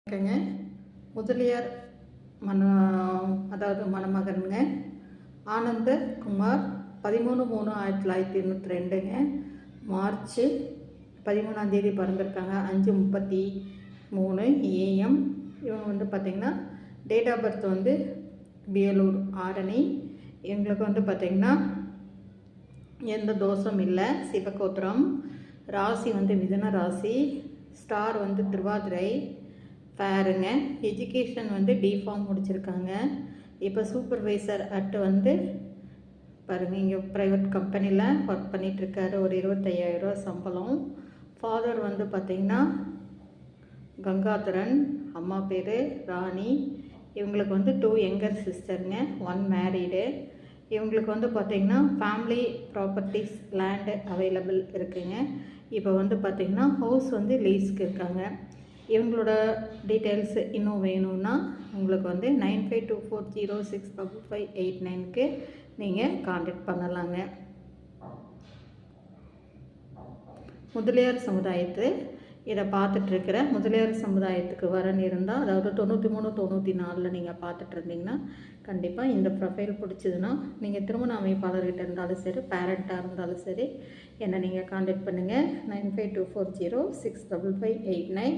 இருக்குங்க. முதலியார் அதாவது மணமகனுங்க ஆனந்த குமார் 13/3/1992ங்க மார்ச் 13ஆம் தேதி பிறந்திருக்காங்க. 5:33 AM. இவங்க வந்து பார்த்திங்கன்னா டேட் ஆஃப் பர்த் வந்து வேலூர் ஆரணி. இவங்களுக்கு வந்து பார்த்திங்கன்னா எந்த தோஷம் இல்லை. சிவகோத்திரம். ராசி வந்து மிதுன ராசி. ஸ்டார் வந்து திருவாதிரை. ஃபேருங்க. எஜுகேஷன் வந்து டிஃபார்ம் முடிச்சிருக்காங்க. இப்போ சூப்பர்வைசர் வந்து பாருங்கள், இங்கே ப்ரைவேட் கம்பெனியில் ஒர்க் பண்ணிகிட்ருக்காரு. ஒரு 25,000 சம்பளம். ஃபாதர் வந்து பார்த்திங்கன்னா கங்காதரன், அம்மா பேர் ராணி. இவங்களுக்கு வந்து 2 யங்கர் சிஸ்டருங்க, 1 மேரீடு. இவங்களுக்கு வந்து பார்த்திங்கன்னா ஃபேமிலி ப்ராப்பர்ட்டிஸ் லேண்டு அவைலபிள் இருக்குங்க. இப்போ வந்து பார்த்திங்கன்னா ஹவுஸ் வந்து லீஸ்க்கு இருக்காங்க. இவங்களோட டீட்டெயில்ஸ் இன்னும் வேணும்னா உங்களுக்கு வந்து 9524065589க்கு நீங்கள் கான்டாக்ட் பண்ணலாங்க. முதலியார் சமுதாயத்து இதை பார்த்துட்ருக்கிற முதலியார் சமுதாயத்துக்கு வரன்னு இருந்தால், அதாவது 93 94 நீங்கள் பார்த்துட்டு இருந்தீங்கன்னா கண்டிப்பாக இந்த ப்ரொஃபைல் பிடிச்சதுன்னா நீங்கள் திருமண அமைப்பாளர்கிட்ட இருந்தாலும் சரி, பேரண்ட்டாக இருந்தாலும் சரி, என்னை நீங்கள் கான்டாக்ட் பண்ணுங்கள். 9524065589.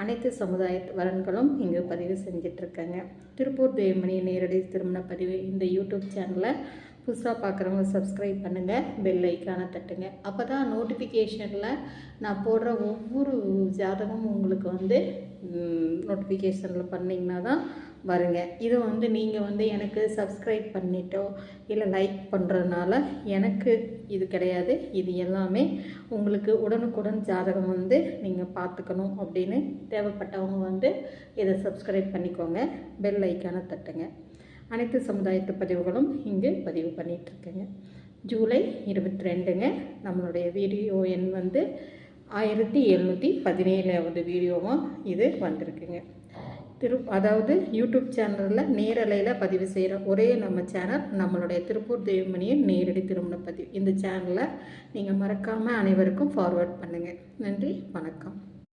அனைத்து சமுதாயத்து வரன்களும் இங்கே பதிவு செஞ்சிட்ருக்கேங்க. திருப்பூர் தேவமணி நேரடி திருமண பதிவு இந்த யூடியூப் சேனலை புதுசாக பார்க்குறவங்க சப்ஸ்கிரைப் பண்ணுங்கள், பெல் ஐக்கானை தட்டுங்க. அப்போ தான் நோட்டிஃபிகேஷனில் நான் போடுற ஒவ்வொரு ஜாதகமும் உங்களுக்கு வந்து நோட்டிஃபிகேஷனில் பண்ணிங்கன்னா தான் வருங்க. இது வந்து நீங்கள் வந்து எனக்கு சப்ஸ்கிரைப் பண்ணிட்டோ இல்லை லைக் பண்ணுறதுனால எனக்கு இது கிடையாது. இது எல்லாமே உங்களுக்கு உடனுக்குடன் ஜாதகம் வந்து நீங்கள் பார்த்துக்கணும் அப்படின்னு தேவைப்பட்டவங்க வந்து இதை சப்ஸ்கிரைப் பண்ணிக்கோங்க, பெல் ஐக்கானை தட்டுங்க. அனைத்து சமுதாயத்து பதிவுகளும் இங்கு பதிவு பண்ணிகிட்ருக்கேங்க. ஜூலை 22ங்க நம்மளுடைய வீடியோ எண் வந்து 1717வது வீடியோவாக இது வந்திருக்குங்க. அதாவது யூடியூப் சேனலில் நேரலையில் பதிவு செய்கிற ஒரே நம்ம சேனல் நம்மளுடைய திருப்பூர் தேவமணியின் நேரடி திருமண பதிவு. இந்த சேனலை நீங்கள் மறக்காமல் அனைவருக்கும் ஃபார்வர்ட் பண்ணுங்கள். நன்றி, வணக்கம்.